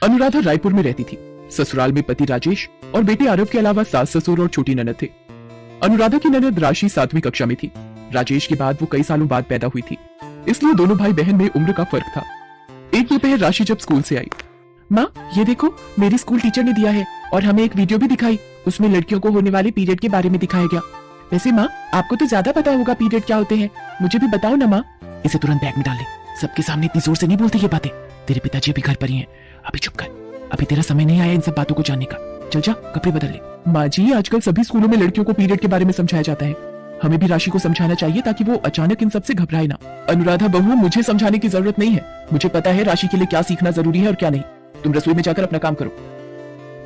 अनुराधा रायपुर में रहती थी। ससुराल में पति राजेश और बेटे आरव के अलावा सास ससुर और छोटी ननद थे। अनुराधा की ननद राशि 7वीं कक्षा में थी। राजेश के बाद वो कई सालों बाद पैदा हुई थी, इसलिए दोनों भाई बहन में उम्र का फर्क था। एक दोपहर राशि जब स्कूल से आई, माँ ये देखो मेरी स्कूल टीचर ने दिया है और हमें एक वीडियो भी दिखाई, उसमें लड़कियों को होने वाले पीरियड के बारे में दिखाया गया। वैसे माँ आपको तो ज्यादा पता होगा पीरियड क्या होते हैं, मुझे भी बताओ ना माँ। इसे तुरंत बैग में डाल ले, सबके सामने इतनी जोर से नहीं बोलती ये बातें। तेरे पिताजी अभी घर पर ही हैं, अभी चुप कर, अभी तेरा समय नहीं आया इन सब बातों को जानने का। चल जा कपड़े बदल ले। माँ जी आजकल सभी स्कूलों में लड़कियों को पीरियड के बारे में समझाया जाता है, हमें भी राशि को समझाना चाहिए ताकि वो अचानक इन सब से घबराए ना। अनुराधा बहू मुझे समझाने की जरूरत नहीं है, मुझे पता है राशि के लिए क्या सीखना जरूरी है और क्या नहीं। तुम रसोई में जाकर अपना काम करो।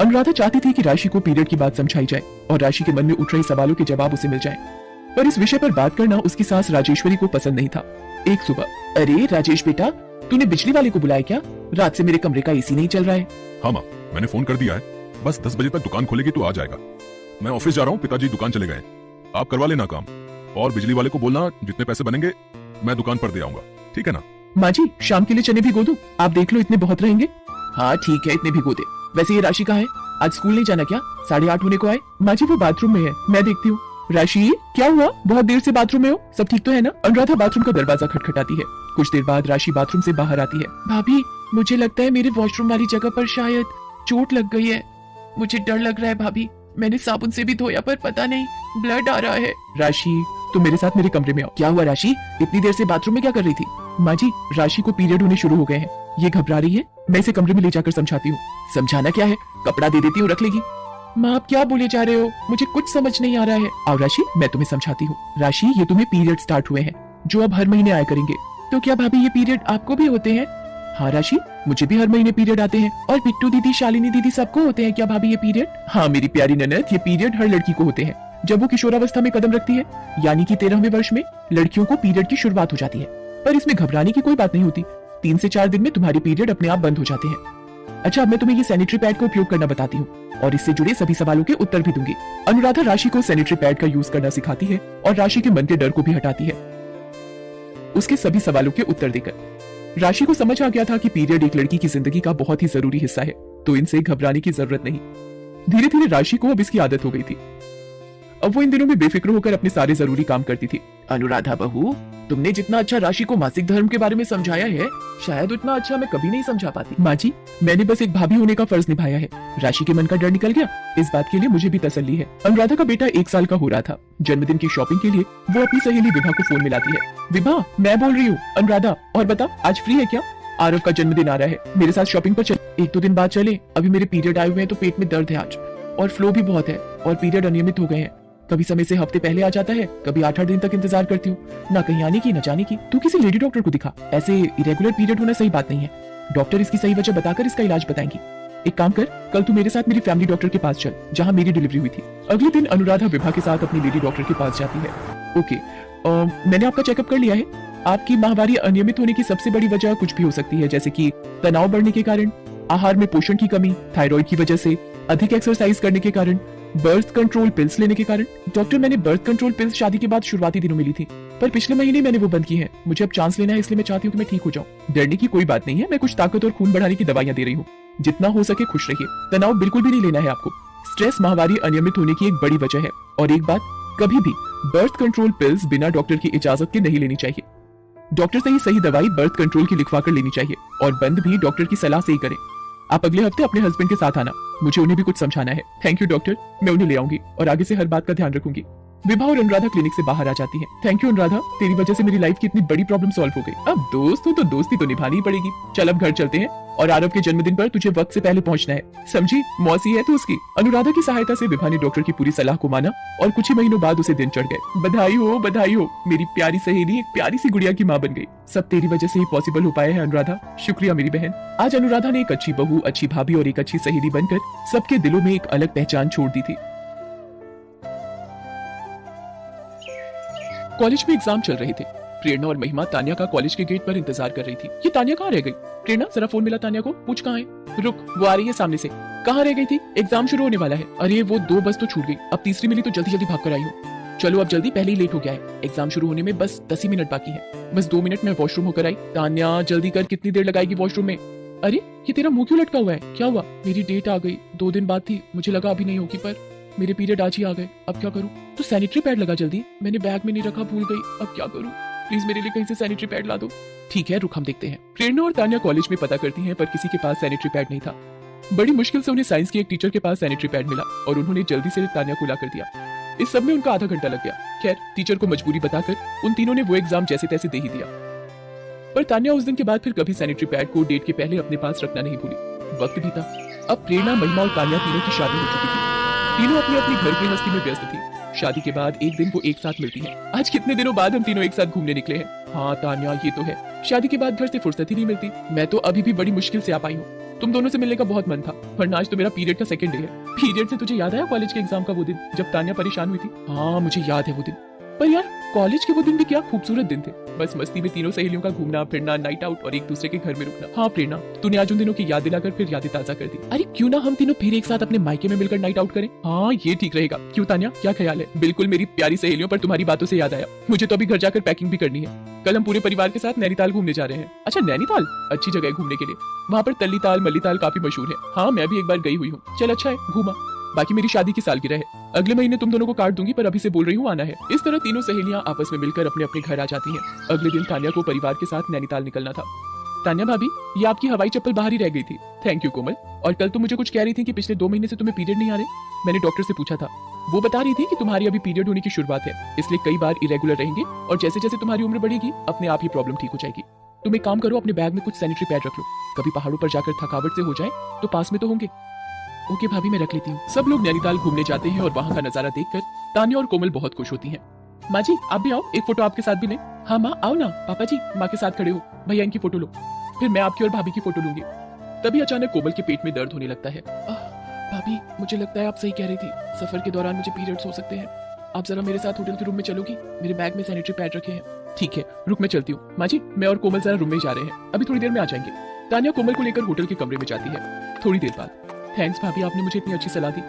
अनुराधा चाहती थी कि राशि को पीरियड की बात समझाई जाए और राशि के मन में उठ रहे सवालों के जवाब उसे मिल जाए, पर इस विषय पर बात करना उसकी सास राजेश्वरी को पसंद नहीं था। एक सुबह, अरे राजेश बेटा तूने बिजली वाले को बुलाया क्या? रात से मेरे कमरे का एसी नहीं चल रहा है। हाँ माँ मैंने फोन कर दिया है, बस 10 बजे तक दुकान खोलेगी तो आ जाएगा। मैं ऑफिस जा रहा हूँ, पिताजी दुकान चले गए, आप करवा लेना काम, और बिजली वाले को बोलना जितने पैसे बनेंगे मैं दुकान पर दे आऊंगा, ठीक है ना? माँ जी शाम के लिए चने भिगो दूं, आप देख लो इतने बहुत रहेंगे। हाँ ठीक है इतने भिगो दे। वैसे ये राशि कहाँ है? आज स्कूल नहीं जाना क्या? 8:30 होने को आए। माँ जी वो बाथरूम में है, मैं देखती हूँ। राशि क्या हुआ, बहुत देर से बाथरूम में हो, सब ठीक तो है ना? अनुराधा बाथरूम का दरवाजा खटखटाती है। कुछ देर बाद राशि बाथरूम से बाहर आती है। भाभी मुझे लगता है मेरे वॉशरूम वाली जगह पर शायद चोट लग गई है, मुझे डर लग रहा है भाभी, मैंने साबुन से भी धोया पर पता नहीं ब्लड आ रहा है। राशि तुम मेरे साथ मेरे कमरे में आओ। क्या हुआ राशि, इतनी देर से बाथरूम में क्या कर रही थी? माँ जी राशि को पीरियड होने शुरू हो गए हैं, ये घबरा रही है, मैं इसे कमरे में ले जाकर समझाती हूँ। समझाना क्या है, कपड़ा दे देती हूँ रख लेगी। माँ आप क्या बोले जा रहे हो, मुझे कुछ समझ नहीं आ रहा है। आओ राशि मैं तुम्हें समझाती हूँ। राशि ये तुम्हें पीरियड स्टार्ट हुए हैं जो अब हर महीने आया करेंगे। तो क्या भाभी ये पीरियड आपको भी होते हैं? हाँ राशि मुझे भी हर महीने पीरियड आते हैं, और बिट्टू दीदी शालिनी दीदी सबको होते हैं क्या भाभी ये पीरियड? हाँ मेरी प्यारी ननद, ये पीरियड हर लड़की को होते हैं जब वो किशोरावस्था में कदम रखती है, यानी कि 13वें वर्ष में लड़कियों को पीरियड की शुरुआत हो जाती है। पर इसमें घबराने की कोई बात नहीं होती, 3 से 4 दिन में तुम्हारे पीरियड अपने आप बंद हो जाते हैं। अच्छा अब मैं तुम्हें ये सैनिटरी पैड का उपयोग करना बताती हूँ और इससे जुड़े सभी सवालों के उत्तर भी दूंगी। अनुराधा राशि को सैनिटरी पैड का यूज करना सिखाती है और राशि के मन के डर को भी हटाती है उसके सभी सवालों के उत्तर देकर। राशि को समझ आ गया था कि पीरियड एक लड़की की जिंदगी का बहुत ही जरूरी हिस्सा है, तो इनसे घबराने की जरूरत नहीं। धीरे धीरे राशि को अब इसकी आदत हो गई थी। अब वो इन दिनों में बेफिक्र होकर अपने सारे जरूरी काम करती थी। अनुराधा बहू तुमने जितना अच्छा राशि को मासिक धर्म के बारे में समझाया है, शायद उतना अच्छा मैं कभी नहीं समझा पाती। माँ जी मैंने बस एक भाभी होने का फर्ज निभाया है, राशि के मन का डर निकल गया, इस बात के लिए मुझे भी तसल्ली है। अनुराधा का बेटा 1 साल का हो रहा था। जन्मदिन की शॉपिंग के लिए वो अपनी सहेली विभा को फोन मिलाती है। विभा मैं बोल रही हूँ। अनुराधा और बता आज फ्री है क्या? आरव का जन्मदिन आ रहा है, मेरे साथ शॉपिंग पर चल। 1-2 दिन बाद चले, अभी मेरे पीरियड आए हुए हैं तो पेट में दर्द है आज, और फ्लो भी बहुत है, और पीरियड अनियमित हो गए हैं, कभी समय से हफ्ते पहले आ जाता है, कभी 8-8 दिन तक इंतजार करती हूँ, ना कहीं आने की ना जाने की। तू किसी लेडी डॉक्टर को दिखा, ऐसे इरेगुलर पीरियड होना सही बात नहीं है, डॉक्टर इसकी सही वजह बताकर इसका इलाज बताएंगी। एक काम कर, कल तू मेरे साथ मेरी फैमिली डॉक्टर के पास चल जहाँ मेरी डिलीवरी हुई थी। अगले दिन अनुराधा विभा के साथ अपनी लेडी डॉक्टर के पास जाती है। ओके मैंने आपका चेकअप कर लिया है, आपकी माहवारी अनियमित होने की सबसे बड़ी वजह कुछ भी हो सकती है, जैसे कि तनाव बढ़ने के कारण, आहार में पोषण की कमी, थायराइड की वजह से, अधिक एक्सरसाइज करने के कारण, बर्थ कंट्रोल पिल्स लेने के कारण। डॉक्टर मैंने बर्थ कंट्रोल पिल्स शादी के बाद शुरुआती दिनों में ली थी, पर पिछले महीने मैंने वो बंद की है। मुझे अब चांस लेना है, इसलिए मैं चाहती हूँ कि मैं ठीक हो जाऊँ। डरने की कोई बात नहीं है, मैं कुछ ताकत और खून बढ़ाने की दवाइयां दे रही हूँ। जितना हो सके खुश रहिए, तनाव बिल्कुल भी नहीं लेना है आपको। स्ट्रेस माहवारी अनियमित होने की एक बड़ी वजह है। और एक बात, कभी भी बर्थ कंट्रोल पिल्स बिना डॉक्टर की इजाजत के नहीं लेनी चाहिए। डॉक्टर से ही सही दवाई बर्थ कंट्रोल की लिखवा कर लेनी चाहिए, और बंद भी डॉक्टर की सलाह से ही करें। आप अगले हफ्ते अपने हस्बैंड के साथ आना, मुझे उन्हें भी कुछ समझाना है। थैंक यू डॉक्टर, मैं उन्हें ले आऊंगी और आगे से हर बात का ध्यान रखूंगी। विभा और अनुराधा क्लिनिक से बाहर आ जाती हैं। थैंक यू अनुराधा, तेरी वजह से मेरी लाइफ की इतनी बड़ी प्रॉब्लम सॉल्व हो गई। अब दोस्त हो तो दोस्ती तो निभानी ही पड़ेगी। चल अब घर चलते हैं, और आरव के जन्मदिन पर तुझे वक्त से पहले पहुंचना है, समझी? मौसी है तू उसकी। अनुराधा की सहायता से विभा ने डॉक्टर की पूरी सलाह को माना और कुछ ही महीनों बाद उसे दिन चढ़ गए। बधाई हो, मेरी प्यारी सहेली एक प्यारी सी गुड़िया की माँ बन गई। सब तेरी वजह से ही पॉसिबल हो पाया है अनुराधा, शुक्रिया मेरी बहन। आज अनुराधा ने एक अच्छी बहू, अच्छी भाभी और एक अच्छी सहेली बनकर सबके दिलों में एक अलग पहचान छोड़ दी थी। कॉलेज में एग्जाम चल रहे थे। प्रेरणा और महिमा तान्या का कॉलेज के गेट पर इंतजार कर रही थी। ये तान्या कहाँ रह गई? प्रेरणा जरा फोन मिला तान्या को, पूछ कहाँ है। रुक, वो आ रही है सामने से। कहाँ रह गई थी? एग्जाम शुरू होने वाला है। अरे वो 2 बस तो छूट गई, अब तीसरी मिली तो जल्दी जल्दी भाग कर आई हो। चलो अब जल्दी, पहले ही लेट हो गया है, एग्जाम शुरू होने में बस 10 ही मिनट बाकी है। बस 2 मिनट में वॉशरूम होकर आई। तान्या जल्दी कर, कितनी देर लगाएगी वॉशरूम में? अरे ये तेरा मुंह क्यों लटका हुआ है, क्या हुआ? मेरी डेट आ गई, 2 दिन बाद थी, मुझे लगा अभी नहीं होगी, पर मेरे पीरियड आज ही आ गए, अब क्या करूं? तो सैनिटरी पैड लगा जल्दी, मैंने बैग में नहीं रखा, भूल गई, अब क्या करूं? प्लीज मेरे लिए कहीं से सैनिटरी पैड ला दो। ठीक है, रुक हम देखते हैं। प्रेरणा और तान्या कॉलेज में पता करती हैं, पर किसी के पास सैनिटरी पैड नहीं था। बड़ी मुश्किल से उन्हें साइंस के एक टीचर के पास सैनिटरी पैड मिला और उन्होंने जल्दी से तान्या को ला कर दिया। इस सब में उनका आधा घंटा लग गया। खैर, टीचर को मजबूरी बताकर उन तीनों ने वो एग्जाम जैसे तैसे दे ही दिया। पर तान्या उस दिन के बाद फिर कभी सैनिटरी पैड को डेट के पहले अपने पास रखना नहीं भूली। वक्त बीता। अब प्रेरणा, महिमा और तान्या तीनों की शादी हो चुकी थी। तीनों अपनी अपनी घर गृहस्थी में व्यस्त थी। शादी के बाद एक दिन वो एक साथ मिलती हैं। आज कितने दिनों बाद हम तीनों एक साथ घूमने निकले हैं। हाँ तान्या, ये तो है, शादी के बाद घर से फुर्सत ही नहीं मिलती। मैं तो अभी भी बड़ी मुश्किल से आ पाई हूँ। तुम दोनों से मिलने का बहुत मन था, वरना आज तो मेरा पीरियड का सेकंड डे है। पीरियड से तुझे याद आया कॉलेज के एग्जाम का वो दिन जब तान्या परेशान हुई थी? हाँ मुझे याद है वो दिन। पर यार, कॉलेज के वो दिन भी क्या खूबसूरत दिन थे। बस मस्ती में तीनों सहेलियों का घूमना फिरना, नाइट आउट और एक दूसरे के घर में रुकना। हाँ प्रेरणा, तूने आज उन दिनों की याद दिलाकर फिर यादें ताजा कर दी। अरे क्यों ना हम तीनों फिर एक साथ अपने मायके में मिलकर नाइट आउट करें? हाँ ये ठीक रहेगा। क्यों तान्या, क्या ख्याल है? बिल्कुल मेरी प्यारी सहेलियों, पर तुम्हारी बातों से याद आया, मुझे तो अभी घर जाकर पैकिंग भी करनी है। कल हम पूरे परिवार के साथ नैनीताल घूमने जा रहे हैं। अच्छा नैनीताल, अच्छी जगह है घूमने के लिए। वहाँ पर तल्ली ताल मल्ली ताल काफी मशहूर है। हाँ मैं भी एक बार गई हुई हूँ। चल अच्छा है, घूमा। बाकी मेरी शादी की सालगिरह है, अगले महीने तुम दोनों को काट दूंगी, पर अभी से बोल रही हूँ आना है। इस तरह तीनों सहेलियां आपस में मिलकर अपने अपने घर आ जाती हैं। अगले दिन तान्या को परिवार के साथ नैनीताल निकलना था। तान्या भाभी, ये आपकी हवाई चप्पल बाहर ही रह गई थी। थैंक यू कोमल। और कल तुम मुझे कुछ कह रही थी कि पिछले 2 महीने से तुम्हें पीरियड नहीं आ रहे। मैंने डॉक्टर से पूछा था, वो बता रही थी कि तुम्हारी अभी पीरियड होने की शुरुआत है, इसलिए कई बार इरेगुलर रहेंगे और जैसे जैसे तुम्हारी उम्र बढ़ेगी अपने आप ही प्रॉब्लम ठीक हो जाएगी। तुम एक काम करो, अपने बैग में कुछ सैनिटरी पैड रख लो, कभी पहाड़ों पर जाकर थकावट से हो जाए तो पास में तो होंगे। ओके भाभी, मैं रख लेती हूँ। सब लोग नैनीताल घूमने जाते हैं और वहाँ का नजारा देखकर तान्या और कोमल बहुत खुश होती हैं। माँ जी आप भी आओ, एक फोटो आपके साथ भी लें। हाँ माँ आओ ना। पापा जी माँ के साथ खड़े हो, भैया इनकी फोटो लो, फिर मैं आपकी और भाभी की फोटो लूंगी। तभी अचानक कोमल के पेट में दर्द होने लगता है। भाभी मुझे लगता है आप सही कह रही थी, सफर के दौरान मुझे पीरियड्स हो सकते हैं। आप जरा मेरे साथ होटल के रूम में चलोगी? मेरे बैग में सैनिटरी पैड रखे हैं। ठीक है, रुक मैं चलती हूँ। माँ जी मैं और कोमल जरा रूम में जा रहे हैं, अभी थोड़ी देर में आ जाएंगे। तान्या कोमल को लेकर होटल के कमरे में जाती है। थोड़ी देर बाद, थैंक्स भाभी, आपने मुझे इतनी अच्छी सलाह दी।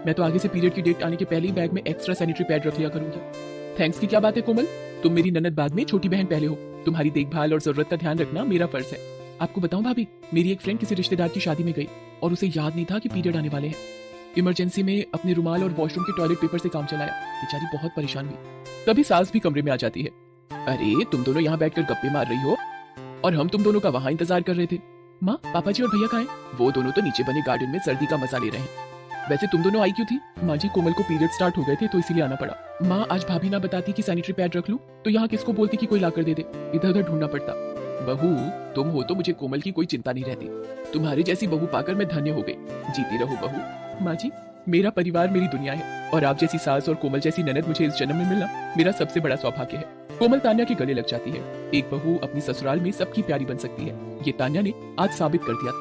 मैं तो आगे से पीरियड की डेट आने के पहले ही बैग में एक्स्ट्रा सैनिटरी पैड रख लिया करूंगी। थैंक्स की क्या बात है कोमल, तुम मेरी ननद बाद में छोटी बहन पहले हो, तुम्हारी देखभाल और जरूरत का ध्यान रखना मेरा फर्ज है। आपको बताऊं भाभी, मेरी एक फ्रेंड किसी रिश्तेदार की शादी में गई और उसे याद नहीं था कि पीरियड आने वाले हैं। इमरजेंसी में अपने रुमाल और वॉशरूम के टॉयलेट पेपर से काम चलाया, बेचारी बहुत परेशान हुई। तभी सास भी कमरे में आ जाती है। अरे तुम दोनों यहाँ बैठकर गप्पे मार रही हो और हम तुम दोनों का वहाँ इंतजार कर रहे थे। माँ पापा जी और भैया कहाँ हैं? वो दोनों तो नीचे बने गार्डन में सर्दी का मजा ले रहे हैं। वैसे तुम दोनों आई क्यों थी? माँ जी कोमल को पीरियड स्टार्ट हो गए थे तो इसीलिए आना पड़ा। माँ आज भाभी ना बताती कि सैनिटरी पैड रख लूं तो यहाँ किसको बोलती कि कोई लाकर दे दे, इधर उधर ढूंढना पड़ता। बहू तुम हो तो मुझे कोमल की कोई चिंता नहीं रहती, तुम्हारी जैसी बहू पाकर मैं धन्य हो गई। जीती रहो बहू। माँ जी मेरा परिवार मेरी दुनिया है और आप जैसी सास और कोमल जैसी ननद मुझे इस जन्म में मिलना मेरा सबसे बड़ा सौभाग्य है। कोमल तान्या के गले लग जाती है। एक बहू अपनी ससुराल में सबकी प्यारी बन सकती है, ये तान्या ने आज साबित कर दिया।